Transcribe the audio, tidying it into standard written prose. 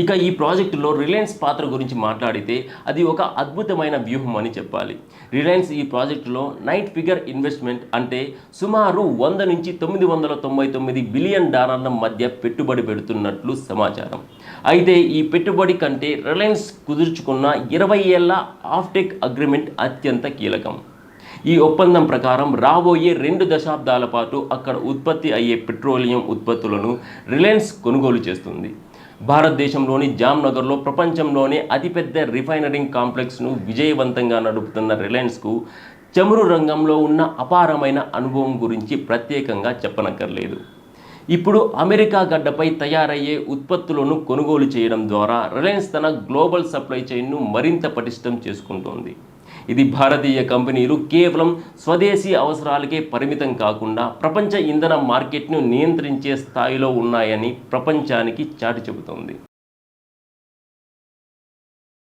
ఇక ఈ ప్రాజెక్టులో రిలయన్స్ పాత్ర గురించి మాట్లాడితే అది ఒక అద్భుతమైన వ్యూహం అని చెప్పాలి. రిలయన్స్ ఈ ప్రాజెక్టులో నైట్ ఫిగర్ ఇన్వెస్ట్మెంట్ అంటే సుమారు 100 నుంచి 999 బిలియన్ డాలర్ల మధ్య పెట్టుబడి పెడుతున్నట్లు సమాచారం. అయితే ఈ పెట్టుబడి కంటే రిలయన్స్ కుదుర్చుకున్న 20 ఏళ్ల ఆఫ్టేక్ అగ్రిమెంట్ అత్యంత కీలకం. ఈ ఒప్పందం ప్రకారం రాబోయే 2 దశాబ్దాల పాటు అక్కడ ఉత్పత్తి అయ్యే పెట్రోలియం ఉత్పత్తులను రిలయన్స్ కొనుగోలు చేస్తుంది. భారతదేశంలోని జామ్నగర్లో ప్రపంచంలోనే అతిపెద్ద రిఫైనరింగ్ కాంప్లెక్స్ను విజయవంతంగా నడుపుతున్న రిలయన్స్కు చమురు రంగంలో ఉన్న అపారమైన అనుభవం గురించి ప్రత్యేకంగా చెప్పనక్కర్లేదు. ఇప్పుడు అమెరికా గడ్డపై తయారయ్యే ఉత్పత్తులను కొనుగోలు చేయడం ద్వారా రిలయన్స్ తన గ్లోబల్ సప్లై చైన్ను మరింత పటిష్టం చేసుకుంటోంది. ఇది భారతీయ కంపెనీలు కేవలం స్వదేశీ అవసరాలకే పరిమితం కాకుండా ప్రపంచ ఇంధన మార్కెట్ను నియంత్రించే స్థాయిలో ఉన్నాయని ప్రపంచానికి చాటి చెబుతోంది.